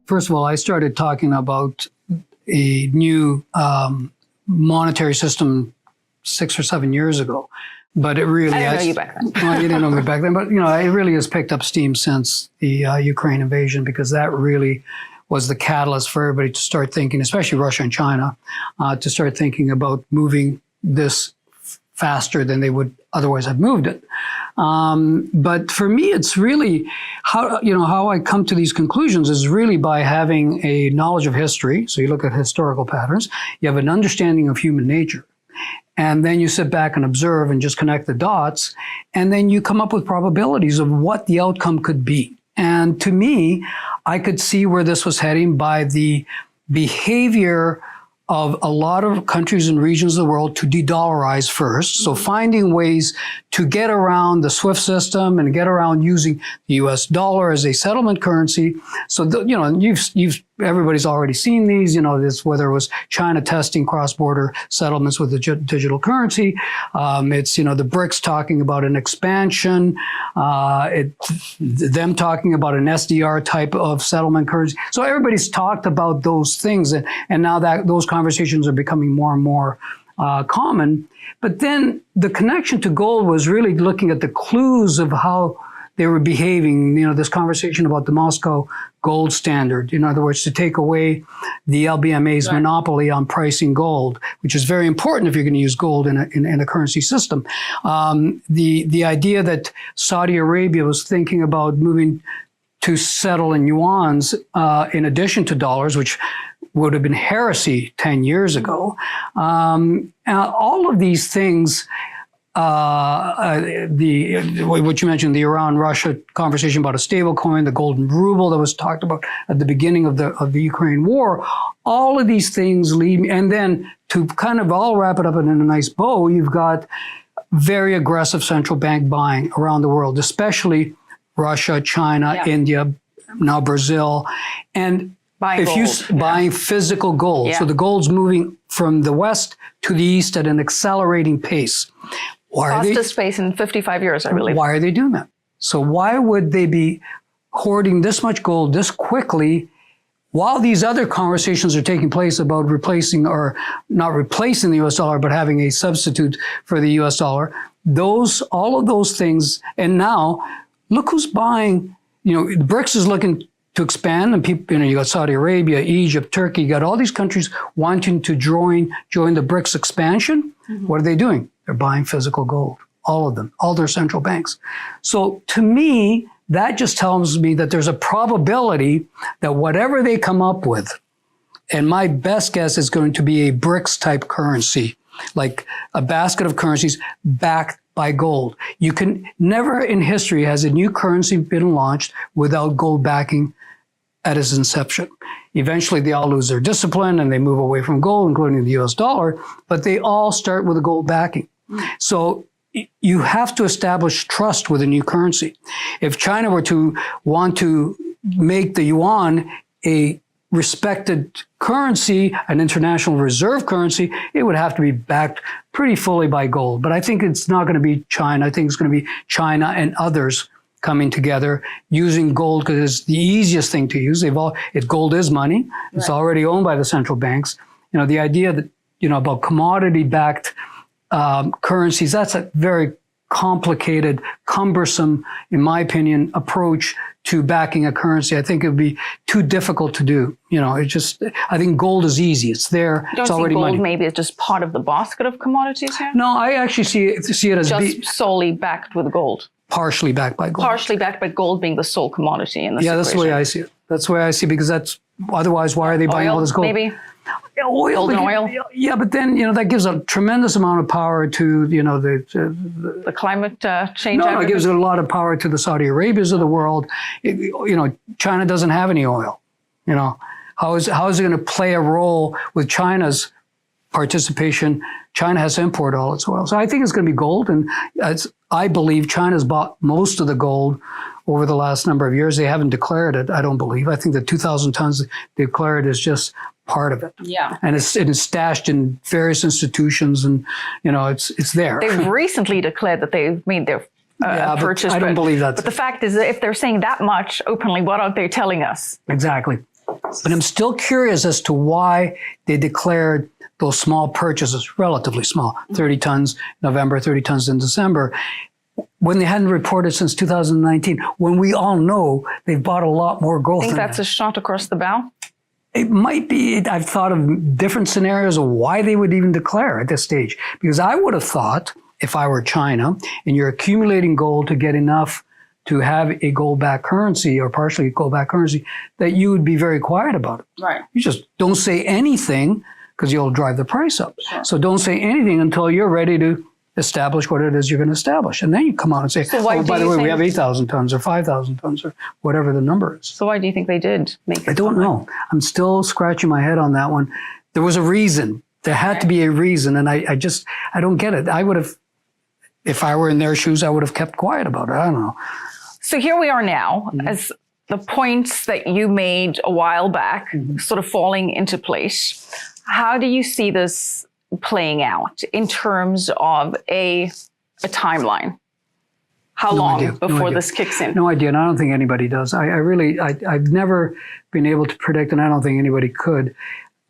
first of all, I started talking about a new monetary system 6 or 7 years ago. But it really I didn't know you back then. Well, you didn't know me back then. But, it really has picked up steam since the Ukraine invasion, because that really was the catalyst for everybody to start thinking, especially Russia and China, to start thinking about moving this faster than they would otherwise have moved it. But for me, it's really how I come to these conclusions is really by having a knowledge of history. So you look at historical patterns, you have an understanding of human nature. And then you sit back and observe and just connect the dots. And then you come up with probabilities of what the outcome could be. And to me, I could see where this was heading by the behavior of a lot of countries and regions of the world to de-dollarize first. So finding ways to get around the SWIFT system and get around using the US dollar as a settlement currency. So, everybody's already seen these, this, whether it was China testing cross-border settlements with the digital currency. It's, the BRICS talking about an expansion, them talking about an SDR type of settlement currency. So everybody's talked about those things. And now that those conversations are becoming more and more common. But then the connection to gold was really looking at the clues of how they were behaving, this conversation about the Moscow gold standard. In other words, to take away the LBMA's monopoly on pricing gold, which is very important if you're going to use gold in a currency system. The idea that Saudi Arabia was thinking about moving to settle in yuans in addition to dollars, which would have been heresy 10 years ago. All of these things, what you mentioned, the Iran-Russia conversation about a stable coin, the golden ruble that was talked about at the beginning of the Ukraine war, all of these things lead me. And then to kind of all wrap it up in a nice bow, you've got very aggressive central bank buying around the world, especially Russia, China, India, now Brazil, and buying physical gold. So the gold's moving from the west to the east at an accelerating pace. Fastest pace in 55 years, I believe. Why are they doing that? So why would they be hoarding this much gold this quickly while these other conversations are taking place about replacing, or not replacing the US dollar, but having a substitute for the US dollar? All of those things. And now look who's buying, the BRICS is looking to expand, and people, you got Saudi Arabia, Egypt, Turkey, you got all these countries wanting to join the BRICS expansion. What are they doing? They're buying physical gold, all of them, all their central banks. So to me, that just tells me that there's a probability that whatever they come up with, and my best guess is going to be a BRICS type currency, like a basket of currencies backed by gold. You can never in history has a new currency been launched without gold backing at its inception. Eventually, they all lose their discipline and they move away from gold, including the US dollar, but they all start with a gold backing. So you have to establish trust with a new currency. If China were to want to make the yuan a respected currency, an international reserve currency, it would have to be backed pretty fully by gold. But I think it's not going to be China. I think it's going to be China and others coming together using gold because it's the easiest thing to use. Gold is money. It's already owned by the central banks. The idea that, about commodity-backed currencies, that's a very complicated, cumbersome, in my opinion, approach to backing a currency. I think it would be too difficult to do. I think gold is easy. It's there. You don't it's already see gold money. Maybe it's just part of the basket of commodities here? No, I actually see it as just solely backed with gold. Partially backed by gold. Partially backed by gold being the sole commodity in this equation. That's the way I see it. That's the way I see it, because otherwise, why are they buying all this gold? Maybe. Gold and oil. Yeah, but then, that gives a tremendous amount of power to, the climate change. No, it gives a lot of power to the Saudi Arabias of the world. China doesn't have any oil. How is it going to play a role with China's participation? China has to import all its oil. So I think it's going to be gold. And I believe China's bought most of the gold over the last number of years. They haven't declared it, I don't believe. I think the 2,000 tons they declared is just part of it. Yeah. And it's stashed in various institutions, and, it's there. They've recently declared that they've made their purchase. I don't believe that. But the fact is that if they're saying that much openly, what aren't they telling us? Exactly. But I'm still curious as to why they declared those small purchases, relatively small, 30 tons November, 30 tons in December, when they hadn't reported since 2019, when we all know they've bought a lot more gold. I think that's a shot across the bow. It might be. I've thought of different scenarios of why they would even declare at this stage. Because I would have thought, if I were China, and you're accumulating gold to get enough to have a gold-backed currency or partially gold-backed currency, that you would be very quiet about it. Right. You just don't say anything because you'll drive the price up. Sure. So don't say anything until you're ready to establish what it is you're going to establish. And then you come out and say, oh, by the way, we have 8,000 tons or 5,000 tons or whatever the number is. So why do you think they did make it? I don't know. I'm still scratching my head on that one. There was a reason. There had to be a reason. And I don't get it. I would have, if I were in their shoes, I would have kept quiet about it. I don't know. So here we are now, as the points that you made a while back sort of falling into place. How do you see this playing out in terms of a timeline? How long before this kicks in? No idea, and I don't think anybody does. I've never been able to predict, and I don't think anybody could.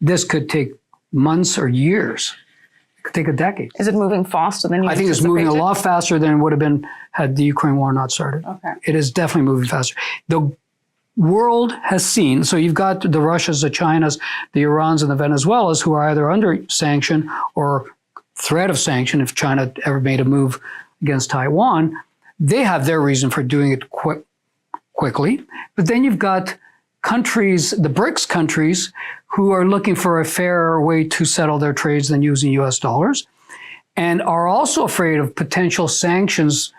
This could take months or years. It could take a decade. Is it moving faster than you I think it's moving a lot faster than it would have been had the Ukraine war not started. Okay. It is definitely moving faster. The world has seen, so you've got the Russias, the Chinas, the Irans, and the Venezuelas who are either under sanction or threat of sanction if China ever made a move against Taiwan. They have their reason for doing it quickly. But then you've got countries, the BRICS countries, who are looking for a fairer way to settle their trades than using US dollars, and are also afraid of potential sanctions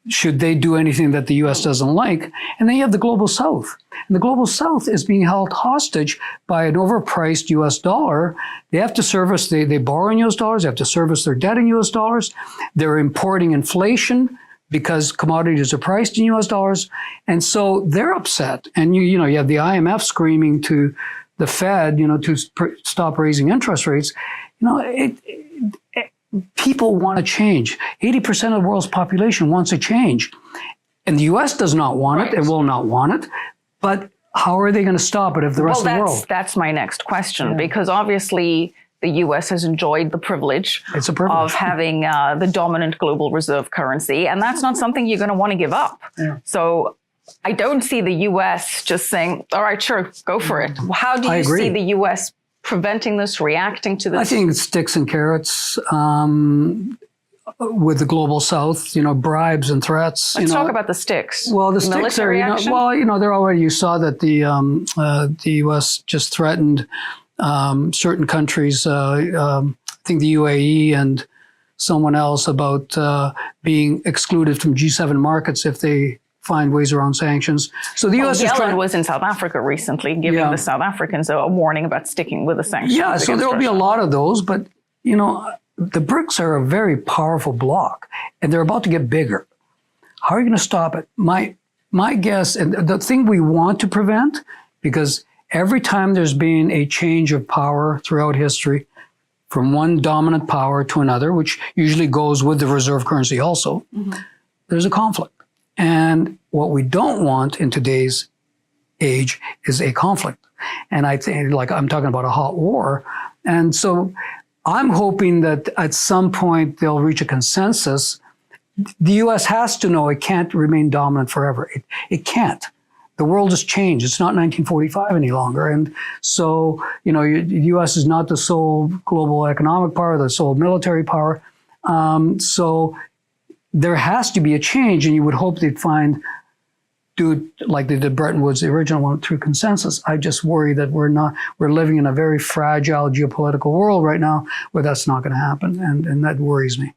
should they do anything that the US doesn't like. And then you have the Global South. And the Global South is being held hostage by an overpriced US dollar. They have to service, they borrow in US dollars, they have to service their debt in US dollars. They're importing inflation because commodities are priced in US dollars. And so they're upset. And you have the IMF screaming to the Fed, to stop raising interest rates. People want to change. 80% of the world's population wants a change. And the US does not want it and will not want it. But how are they going to stop it if the rest of the world? That's my next question, because obviously the US has enjoyed the privilege, of having the dominant global reserve currency. And that's not something you're going to want to give up. Yeah. So I don't see the US just saying, all right, sure, go for it. How do you see the US preventing this, reacting to this? I think it's sticks and carrots with the Global South, bribes and threats. Let's talk about the sticks. Well, the sticks are, they're already, you saw that the U.S. just threatened certain countries, I think the UAE and someone else, about being excluded from G7 markets if they find ways around sanctions. So the U.S. was in South Africa recently, giving the South Africans a warning about sticking with the sanctions. Yeah, so there will be a lot of those, but the BRICS are a very powerful bloc, and they're about to get bigger. How are you going to stop it? My guess, and the thing we want to prevent, because every time there's been a change of power throughout history, from one dominant power to another, which usually goes with the reserve currency also, there's a conflict. And what we don't want in today's age is a conflict. And I think, I'm talking about a hot war. And so I'm hoping that at some point they'll reach a consensus. The U.S. has to know it can't remain dominant forever. It can't. The world has changed. It's not 1945 any longer. And so, the U.S. is not the sole global economic power, the sole military power. So there has to be a change, and you would hope they'd do it like they did Bretton Woods, the original one, through consensus. I just worry that we're living in a very fragile geopolitical world right now where that's not going to happen, and that worries me.